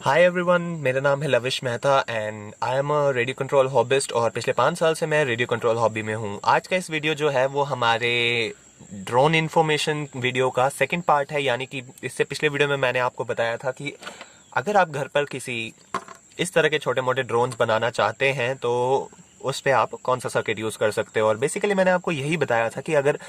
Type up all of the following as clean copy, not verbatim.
Hi everyone, मेरा नाम है lavish Mehta and I am a radio control hobbyist और पिछले 5 साल से मैं रेडियो कंट्रोल हॉबी में हूँ। आज का इस वीडियो जो है वो हमारे ड्रोन इन्फॉर्मेशन वीडियो का सेकंड पार्ट है। यानी कि इससे पिछले वीडियो में मैंने आपको बताया था कि अगर आप घर पर किसी इस तरह के छोटे मोटे ड्रोन्स बनाना चाहते हैं तो उस पर आप कौन सा सर्किट यूज़ कर सकते हो। और बेसिकली मैंने आपको यही बताया था कि अगर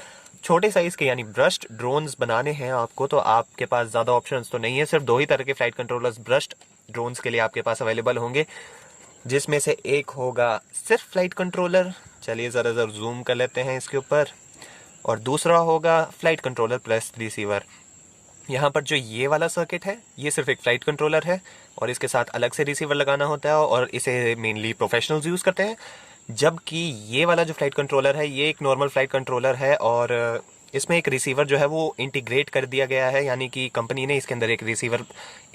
छोटे साइज़ के यानी ब्रश्ड ड्रोन्स बनाने हैं आपको तो आपके पास ज़्यादा ऑप्शंस तो नहीं है। सिर्फ 2 ही तरह के फ्लाइट कंट्रोलर्स ब्रश्ड ड्रोन्स के लिए आपके पास अवेलेबल होंगे, जिसमें से एक होगा सिर्फ फ्लाइट कंट्रोलर। चलिए ज़रा जूम कर लेते हैं इसके ऊपर। और दूसरा होगा फ्लाइट कंट्रोलर प्लस रिसीवर। यहाँ पर जो ये वाला सर्किट है ये सिर्फ एक फ्लाइट कंट्रोलर है और इसके साथ अलग से रिसीवर लगाना होता है और इसे मेनली प्रोफेशनल्स यूज़ करते हैं। जबकि ये वाला जो फ्लाइट कंट्रोलर है ये एक नॉर्मल फ्लाइट कंट्रोलर है और इसमें एक रिसीवर जो है वो इंटीग्रेट कर दिया गया है। यानी कि कंपनी ने इसके अंदर एक रिसीवर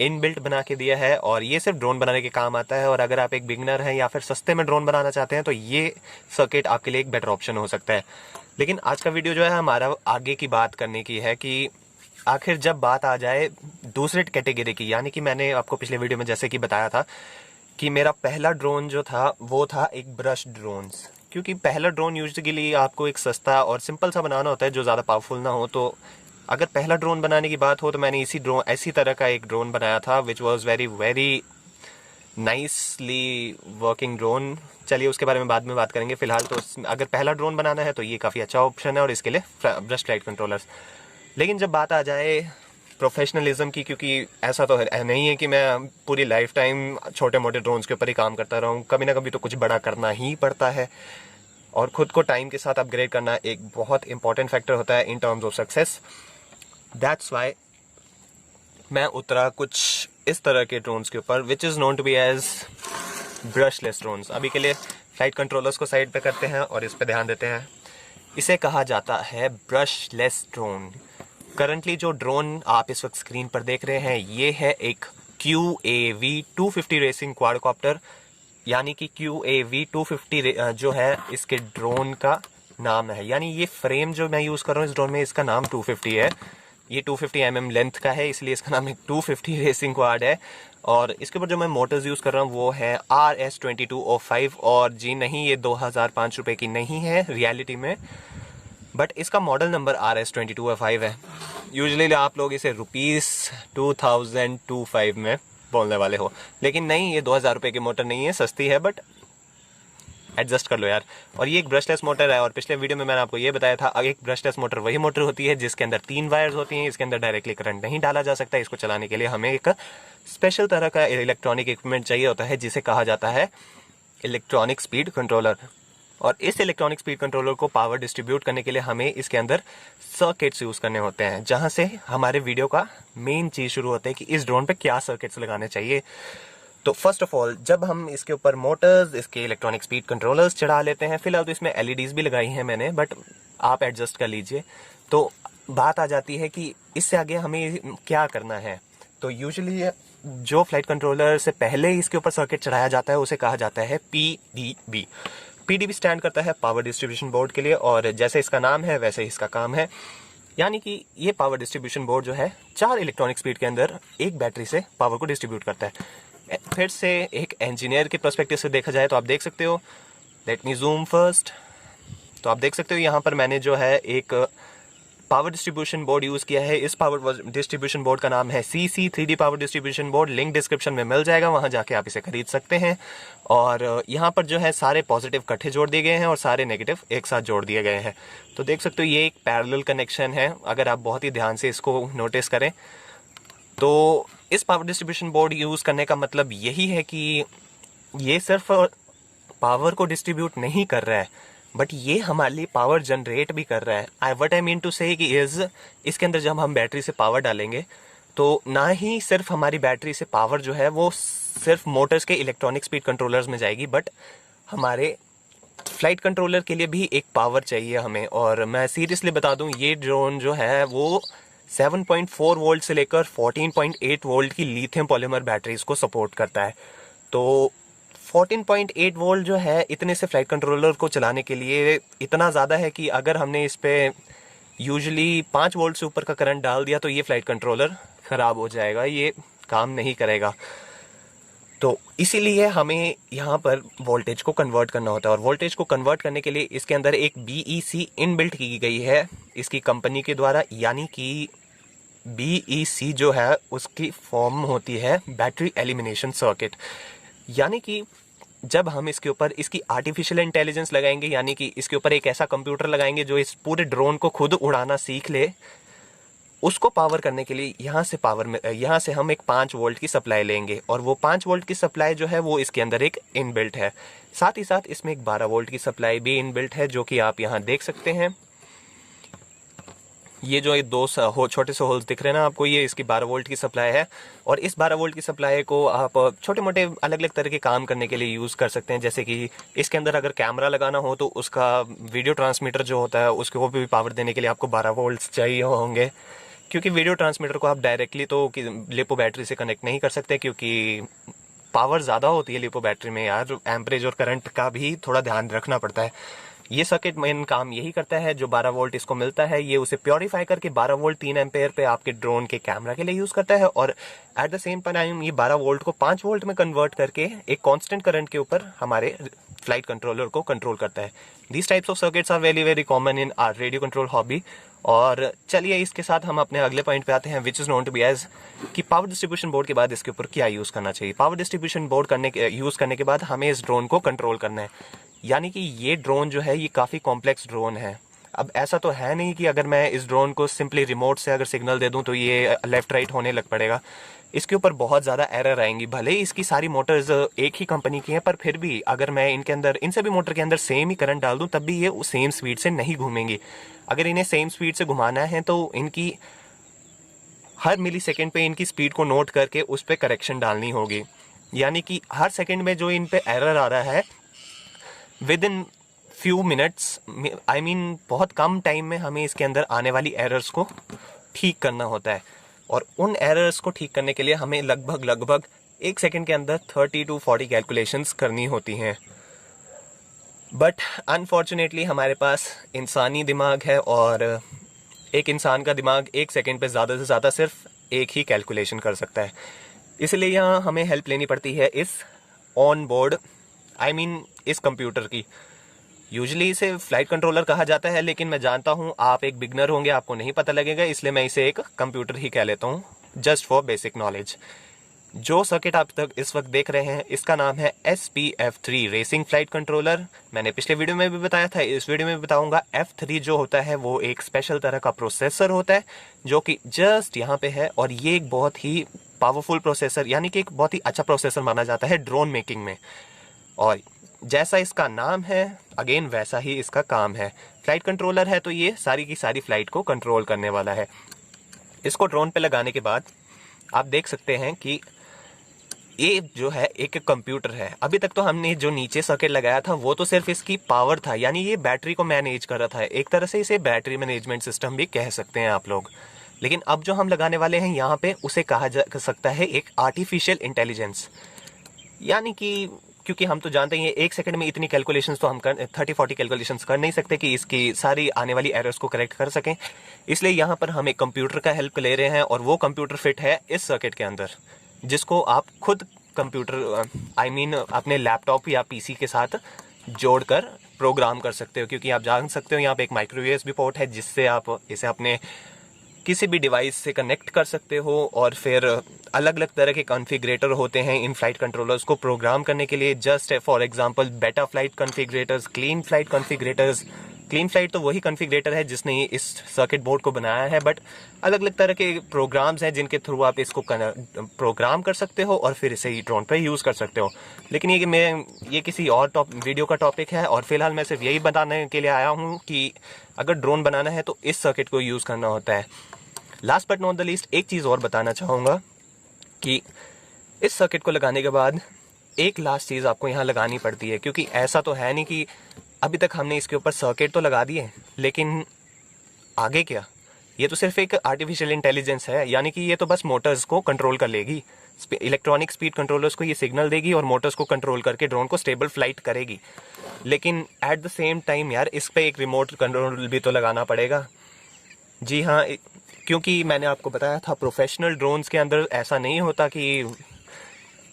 इनबिल्ट बना के दिया है और ये सिर्फ ड्रोन बनाने के काम आता है। और अगर आप एक बिगनर हैं या फिर सस्ते में ड्रोन बनाना चाहते हैं तो ये सर्किट आपके लिए एक बेटर ऑप्शन हो सकता है। लेकिन आज का वीडियो जो है हमारा आगे की बात करने की है कि आखिर जब बात आ जाए दूसरे कैटेगरी की, यानी कि मैंने आपको पिछले वीडियो में जैसे कि बताया था कि मेरा पहला ड्रोन जो था वो था एक ब्रश ड्रोन्स। क्योंकि पहला ड्रोन यूजुअली आपको एक सस्ता और सिंपल सा बनाना होता है जो ज़्यादा पावरफुल ना हो। तो अगर पहला ड्रोन बनाने की बात हो तो मैंने इसी तरह का एक ड्रोन बनाया था which was very very nicely working drone. चलिए उसके बारे में बाद में बात करेंगे। फिलहाल तो अगर पहला ड्रोन बनाना है तो ये काफ़ी अच्छा ऑप्शन है और इसके लिए ब्रश लाइट कंट्रोलर्स। लेकिन जब बात आ जाए प्रोफेशनलिज्म की, क्योंकि ऐसा तो नहीं है कि मैं पूरी लाइफ टाइम छोटे मोटे ड्रोन्स के ऊपर ही काम करता रहूँ, कभी ना कभी तो कुछ बड़ा करना ही पड़ता है और ख़ुद को टाइम के साथ अपग्रेड करना एक बहुत इंपॉर्टेंट फैक्टर होता है in terms of success. That's why मैं उतरा कुछ इस तरह के ड्रोन्स के ऊपर which is known to be as brushless drones. अभी के लिए फ्लाइट कंट्रोलर्स को साइड पे करते हैं और इस पे ध्यान देते हैं। इसे कहा जाता है ब्रशलेस ड्रोन। करंटली जो ड्रोन आप इस वक्त स्क्रीन पर देख रहे हैं ये है एक QAV-250 रेसिंग क्वाडकॉप्टर। यानी कि QAV-250 जो है इसके ड्रोन का नाम है। यानी ये फ्रेम जो मैं यूज़ कर रहा हूँ इस ड्रोन में इसका नाम 250 है। ये 250 mm लेंथ का है इसलिए इसका नाम एक 250 रेसिंग क्वाड है। और इसके ऊपर जो मैं मोटर्स यूज़ कर रहा हूँ वो है RS-2205। और जी नहीं, ये 2005 रुपये की नहीं है रियलिटी में, बट इसका मॉडल नंबर RS-2205 है। यूजुअली आप लोग इसे ₹2025 में बोलने वाले हो, लेकिन नहीं, ये 2000 रुपये की मोटर नहीं है, सस्ती है बट एडजस्ट कर लो यार। और ये एक ब्रशलेस मोटर है और पिछले वीडियो में मैंने आपको ये बताया था एक ब्रशलेस मोटर वही मोटर होती है जिसके अंदर 3 वायर्स होती हैं। इसके अंदर डायरेक्टली करंट नहीं डाला जा सकता। इसको चलाने के लिए हमें एक स्पेशल तरह का इलेक्ट्रॉनिक इक्विपमेंट चाहिए होता है जिसे कहा जाता है इलेक्ट्रॉनिक स्पीड कंट्रोलर। और इस इलेक्ट्रॉनिक स्पीड कंट्रोलर को पावर डिस्ट्रीब्यूट करने के लिए हमें इसके अंदर सर्किट्स यूज़ करने होते हैं, जहां से हमारे वीडियो का मेन चीज़ शुरू होता है कि इस ड्रोन पे क्या सर्किट्स लगाने चाहिए। तो फर्स्ट ऑफ ऑल जब हम इसके ऊपर मोटर्स, इसके इलेक्ट्रॉनिक स्पीड कंट्रोलर्स चढ़ा लेते हैं, फिलहाल तो इसमें LEDs भी लगाई हैं मैंने, बट आप एडजस्ट कर लीजिए। तो बात आ जाती है कि इससे आगे हमें क्या करना है। तो यूजुअली जो फ्लाइट कंट्रोलर से पहले इसके ऊपर सर्किट चढ़ाया जाता है उसे कहा जाता है PDB स्टैंड करता है पावर डिस्ट्रीब्यूशन बोर्ड के लिए। और जैसे इसका नाम है वैसे इसका काम है। यानी कि ये पावर डिस्ट्रीब्यूशन बोर्ड जो है 4 इलेक्ट्रॉनिक स्पीड के अंदर एक बैटरी से पावर को डिस्ट्रीब्यूट करता है। फिर से एक इंजीनियर के पर्सपेक्टिव से देखा जाए तो आप देख सकते हो, लेट मी जूम फर्स्ट। तो आप देख सकते हो यहाँ पर मैंने जो है एक पावर डिस्ट्रीब्यूशन बोर्ड यूज़ किया है। इस पावर डिस्ट्रीब्यूशन बोर्ड का नाम है CC3D power distribution board. Link description में मिल जाएगा, वहाँ जाके आप इसे खरीद सकते हैं। और यहाँ पर जो है सारे पॉजिटिव इकट्ठे जोड़ दिए गए हैं और सारे नेगेटिव एक साथ जोड़ दिए गए हैं। तो देख सकते हो ये एक पैरेलल कनेक्शन है। अगर आप बहुत ही ध्यान से इसको नोटिस करें तो इस पावर डिस्ट्रीब्यूशन बोर्ड यूज़ करने का मतलब यही है कि ये सिर्फ पावर को डिस्ट्रीब्यूट नहीं कर रहा है बट ये हमारे लिए पावर जनरेट भी कर रहा है। व्हाट आई मीन टू से कि इसके अंदर जब हम बैटरी से पावर डालेंगे तो ना ही सिर्फ हमारी बैटरी से पावर जो है वो सिर्फ मोटर्स के इलेक्ट्रॉनिक स्पीड कंट्रोलर्स में जाएगी, बट हमारे फ्लाइट कंट्रोलर के लिए भी एक पावर चाहिए हमें। और मैं सीरियसली बता दूं ये ड्रोन जो है वो 7.4 वोल्ट से लेकर 14.8 वोल्ट की लिथियम पॉलीमर बैटरीज को सपोर्ट करता है। तो 14.8 वोल्ट जो है इतने से फ्लाइट कंट्रोलर को चलाने के लिए इतना ज़्यादा है कि अगर हमने इस पे यूजुअली 5 वोल्ट से ऊपर का करंट डाल दिया तो ये फ्लाइट कंट्रोलर ख़राब हो जाएगा, ये काम नहीं करेगा। तो इसीलिए हमें यहाँ पर वोल्टेज को कन्वर्ट करना होता है, और वोल्टेज को कन्वर्ट करने के लिए इसके अंदर एक BEC इनबिल्ट की गई है इसकी कंपनी के द्वारा, यानी कि BEC जो है उसकी फॉर्म होती है बैटरी एलिमिनेशन सर्किट। यानी कि जब हम इसके ऊपर इसकी आर्टिफिशियल इंटेलिजेंस लगाएंगे, यानी कि इसके ऊपर एक ऐसा कंप्यूटर लगाएंगे जो इस पूरे ड्रोन को खुद उड़ाना सीख ले, उसको पावर करने के लिए यहाँ से हम एक 5 वोल्ट की सप्लाई लेंगे, और वो 5 वोल्ट की सप्लाई जो है वो इसके अंदर एक इनबिल्ट है। साथ ही साथ इसमें एक 12 वोल्ट की सप्लाई भी इनबिल्ट है, जो कि आप यहाँ देख सकते हैं। ये जो दो छोटे से होल्स दिख रहे हैं ना आपको, ये इसकी 12 वोल्ट की सप्लाई है। और इस 12 वोल्ट की सप्लाई को आप छोटे मोटे अलग अलग तरह के काम करने के लिए यूज़ कर सकते हैं। जैसे कि इसके अंदर अगर कैमरा लगाना हो तो उसका वीडियो ट्रांसमीटर जो होता है उसको भी पावर देने के लिए आपको 12 वोल्ट चाहिए होंगे, क्योंकि वीडियो ट्रांसमीटर को आप डायरेक्टली तो लिपो बैटरी से कनेक्ट नहीं कर सकते, क्योंकि पावर ज़्यादा होती है लिपो बैटरी में यार, एम्परेज और करंट का भी थोड़ा ध्यान रखना पड़ता है। ये सर्किट मेन काम यही करता है, जो 12 वोल्ट इसको मिलता है ये उसे प्योरीफाई करके 12 वोल्ट 3 एम्पेयर पे आपके ड्रोन के कैमरा के लिए यूज़ करता है, और एट द सेम टाइम ये 12 वोल्ट को 5 वोल्ट में कन्वर्ट करके एक कांस्टेंट करंट के ऊपर हमारे फ्लाइट कंट्रोलर को कंट्रोल करता है। These types of circuits are very very common in our radio control hobby. और चलिए इसके साथ हम अपने अगले पॉइंट पे आते हैं, which is known to be as कि पावर डिस्ट्रीब्यूशन बोर्ड के बाद इसके ऊपर क्या यूज़ करना चाहिए। पावर डिस्ट्रीब्यूशन बोर्ड यूज़ करने के बाद हमें इस ड्रोन को कंट्रोल करना है। यानी कि ये ड्रोन जो है ये काफ़ी कॉम्प्लेक्स ड्रोन है। अब ऐसा तो है नहीं कि अगर मैं इस ड्रोन को सिंपली रिमोट से अगर सिग्नल दे दूं तो ये लेफ्ट राइट होने लग पड़ेगा। इसके ऊपर बहुत ज़्यादा एरर आएंगी। भले ही इसकी सारी मोटर्स एक ही कंपनी की हैं, पर फिर भी अगर मैं इन सभी मोटर के अंदर सेम ही करंट डाल दूं तब भी ये सेम स्पीड से नहीं घूमेंगी। अगर इन्हें सेम स्पीड से घुमाना है तो इनकी हर मिली सेकेंड पे इनकी स्पीड को नोट करके उस पर करेक्शन डालनी होगी। यानी कि हर सेकेंड में जो इन पे एरर आ रहा है with in few minutes, I mean बहुत कम टाइम में हमें इसके अंदर आने वाली एरर्स को ठीक करना होता है। और उन एरर्स को ठीक करने के लिए हमें लगभग 1 सेकेंड के अंदर 30 to 40 कैलकुलेशंस करनी होती हैं। बट अनफॉर्चुनेटली हमारे पास इंसानी दिमाग है, और एक इंसान का दिमाग 1 सेकेंड पे ज़्यादा से ज़्यादा सिर्फ एक ही कैलकुलेशन कर सकता है। इसलिए यहाँ हमें हेल्प लेनी पड़ती है इस ऑन बोर्ड इस कंप्यूटर की। यूजुअली इसे फ्लाइट कंट्रोलर कहा जाता है, लेकिन मैं जानता हूँ आप एक बिगनर होंगे, आपको नहीं पता लगेगा, इसलिए मैं इसे एक कंप्यूटर ही कह लेता हूँ, जस्ट फॉर बेसिक नॉलेज। जो सर्किट आप तक इस वक्त देख रहे हैं इसका नाम है SPF3 रेसिंग फ्लाइट कंट्रोलर। मैंने पिछले वीडियो में भी बताया था, इस वीडियो में भी बताऊंगा। F3 जो होता है वो एक स्पेशल तरह का प्रोसेसर होता है जो कि जस्ट यहाँ पे है, और ये एक बहुत ही पावरफुल प्रोसेसर, यानी कि एक बहुत ही अच्छा प्रोसेसर माना जाता है ड्रोन मेकिंग में। और जैसा इसका नाम है अगेन वैसा ही इसका काम है। फ्लाइट कंट्रोलर है तो ये सारी की सारी फ्लाइट को कंट्रोल करने वाला है। इसको ड्रोन पे लगाने के बाद आप देख सकते हैं कि ये जो है एक कंप्यूटर है। अभी तक तो हमने जो नीचे सर्किट लगाया था वो तो सिर्फ इसकी पावर था, यानी ये बैटरी को मैनेज कर रहा था। एक तरह से इसे बैटरी मैनेजमेंट सिस्टम भी कह सकते हैं आप लोग। लेकिन अब जो हम लगाने वाले हैं यहाँ पे उसे कहा जा सकता है एक आर्टिफिशियल इंटेलिजेंस। यानी कि क्योंकि हम तो जानते हैं 1 सेकंड में इतनी कैलकुलेशंस तो हम 30-40 कैलकुलेशंस कर नहीं सकते कि इसकी सारी आने वाली एरर्स को करेक्ट कर सकें। इसलिए यहाँ पर हम एक कंप्यूटर का हेल्प ले रहे हैं, और वो कंप्यूटर फिट है इस सर्किट के अंदर, जिसको आप खुद कंप्यूटर अपने लैपटॉप या PC के साथ जोड़कर प्रोग्राम कर सकते हो। क्योंकि आप जान सकते हो यहाँ पे एक माइक्रो USB पोर्ट है जिससे आप इसे अपने किसी भी डिवाइस से कनेक्ट कर सकते हो। और फिर अलग अलग तरह के कॉन्फ़िगरेटर होते हैं इन फ्लाइट कंट्रोलर्स को प्रोग्राम करने के लिए। Just for example Betaflight configurators, Cleanflight configurators. Cleanflight तो वही कॉन्फ़िगरेटर है जिसने इस सर्किट बोर्ड को बनाया है, बट अलग अलग तरह के प्रोग्राम्स हैं जिनके थ्रू आप इसको प्रोग्राम कर सकते हो और फिर इसे ड्रोन पर यूज़ कर सकते हो। लेकिन ये किसी और वीडियो का टॉपिक है, और फिलहाल मैं सिर्फ यही बताने के लिए आया हूँ कि अगर ड्रोन बनाना है तो इस सर्किट को यूज़ करना होता है। Last but not the least एक चीज़ और बताना चाहूँगा कि इस सर्किट को लगाने के बाद एक लास्ट चीज़ आपको यहाँ लगानी पड़ती है, क्योंकि ऐसा तो है नहीं कि अभी तक हमने इसके ऊपर सर्किट तो लगा दिए लेकिन आगे क्या। ये तो सिर्फ एक आर्टिफिशियल इंटेलिजेंस है, यानी कि ये तो बस मोटर्स को कंट्रोल कर लेगी, इलेक्ट्रॉनिक स्पीड कंट्रोलर्स को ये सिग्नल देगी और मोटर्स को कंट्रोल करके ड्रोन को स्टेबल फ्लाइट करेगी। लेकिन एट द सेम टाइम यार इस पर एक रिमोट कंट्रोल भी तो लगाना पड़ेगा। जी हाँ, क्योंकि मैंने आपको बताया था प्रोफेशनल ड्रोन्स के अंदर ऐसा नहीं होता कि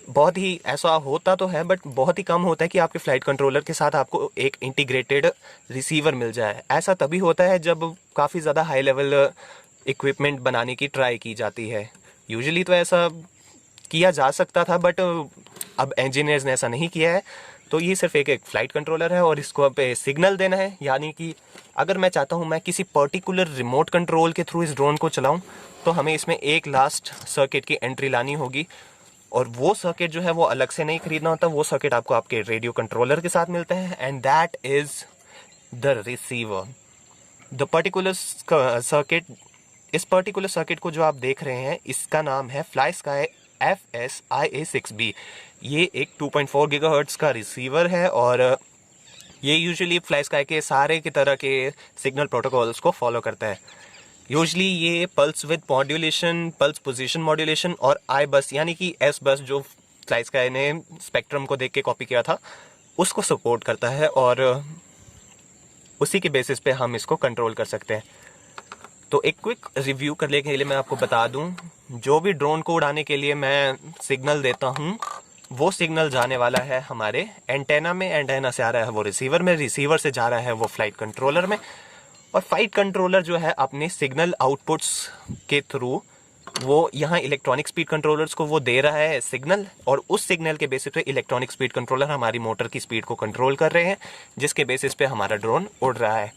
बहुत ही ऐसा होता तो है बट बहुत ही कम होता है कि आपके फ्लाइट कंट्रोलर के साथ आपको एक इंटीग्रेटेड रिसीवर मिल जाए। ऐसा तभी होता है जब काफ़ी ज़्यादा हाई लेवल इक्विपमेंट बनाने की ट्राई की जाती है। यूजुअली तो ऐसा किया जा सकता था बट अब इंजीनियर्स ने ऐसा नहीं किया है। तो ये सिर्फ एक फ्लाइट कंट्रोलर है और इसको अब सिग्नल देना है, यानी कि अगर मैं चाहता हूँ मैं किसी पर्टिकुलर रिमोट कंट्रोल के थ्रू इस ड्रोन को चलाऊँ तो हमें इसमें एक लास्ट सर्किट की एंट्री लानी होगी, और वो सर्किट जो है वो अलग से नहीं खरीदना होता। वो सर्किट आपको आपके रेडियो कंट्रोलर के साथ मिलते हैं, and that is the receiver. The particular circuit, इस पर्टिकुलर सर्किट को जो आप देख रहे हैं इसका नाम है फ्लाई स्काई FSIA6B। ये एक 2.4 गीगाहर्ट्ज का रिसीवर है और ये यूजुअली फ्लाई स्काई के सारे की तरह के सिग्नल प्रोटोकॉल्स को फॉलो करता है। यूजली ये pulse with modulation, pulse position modulation और आई बस यानी कि एस बस जो फ्लाई स्काई ने स्पेक्ट्रम को देख के कॉपी किया था उसको सपोर्ट करता है, और उसी के बेसिस पे हम इसको कंट्रोल कर सकते हैं। तो एक क्विक रिव्यू करने के लिए मैं आपको बता दूं, जो भी ड्रोन को उड़ाने के लिए मैं सिग्नल देता हूं वो सिग्नल जाने वाला है हमारे एंटेना में, एंटेना से आ रहा है वो रिसीवर में, रिसीवर से जा रहा है वो फ्लाइट कंट्रोलर में, और फ्लाइट कंट्रोलर जो है अपने सिग्नल आउटपुट्स के थ्रू वो यहाँ इलेक्ट्रॉनिक स्पीड कंट्रोलर्स को वो दे रहा है सिग्नल, और उस सिग्नल के बेसिस पे इलेक्ट्रॉनिक स्पीड कंट्रोलर हमारी मोटर की स्पीड को कंट्रोल कर रहे हैं, जिसके बेसिस पे हमारा ड्रोन उड़ रहा है।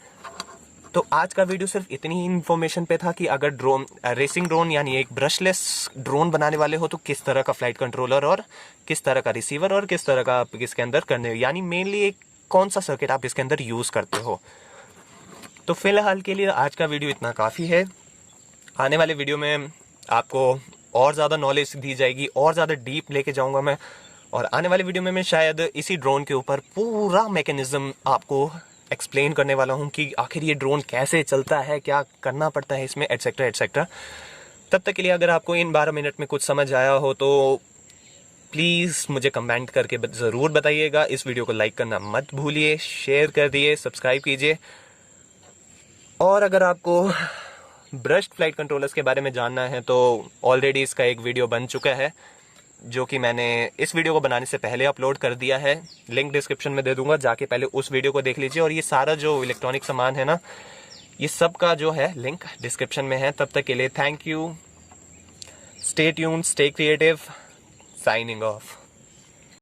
तो आज का वीडियो सिर्फ इतनी ही इन्फॉर्मेशन पे था कि अगर ड्रोन रेसिंग ड्रोन यानी एक ब्रशलेस ड्रोन बनाने वाले हो तो किस तरह का फ्लाइट कंट्रोलर और किस तरह का रिसीवर और किस तरह का आप इसके अंदर करने, यानी मेनली एक कौन सा सर्किट आप इसके अंदर यूज करते हो। तो फिलहाल के लिए आज का वीडियो इतना काफ़ी है। आने वाले वीडियो में आपको और ज़्यादा नॉलेज दी जाएगी, और ज़्यादा डीप लेके जाऊंगा मैं, और आने वाले वीडियो में मैं शायद इसी ड्रोन के ऊपर पूरा मैकेनिज्म आपको एक्सप्लेन करने वाला हूं कि आखिर ये ड्रोन कैसे चलता है, क्या करना पड़ता है इसमें, एटसेट्रा एटसेट्रा। तब तक के लिए अगर आपको इन 12 मिनट में कुछ समझ आया हो तो प्लीज़ मुझे कमेंट करके ज़रूर बताइएगा। इस वीडियो को लाइक करना मत भूलिए, शेयर कर दिए, सब्सक्राइब कीजिए, और अगर आपको ब्रश्ड फ्लाइट कंट्रोलर्स के बारे में जानना है तो ऑलरेडी इसका एक वीडियो बन चुका है जो कि मैंने इस वीडियो को बनाने से पहले अपलोड कर दिया है। लिंक डिस्क्रिप्शन में दे दूंगा, जाके पहले उस वीडियो को देख लीजिए। और ये सारा जो इलेक्ट्रॉनिक सामान है ना, ये सब का जो है लिंक डिस्क्रिप्शन में है। तब तक के लिए thank you, stay tuned, stay creative, signing off.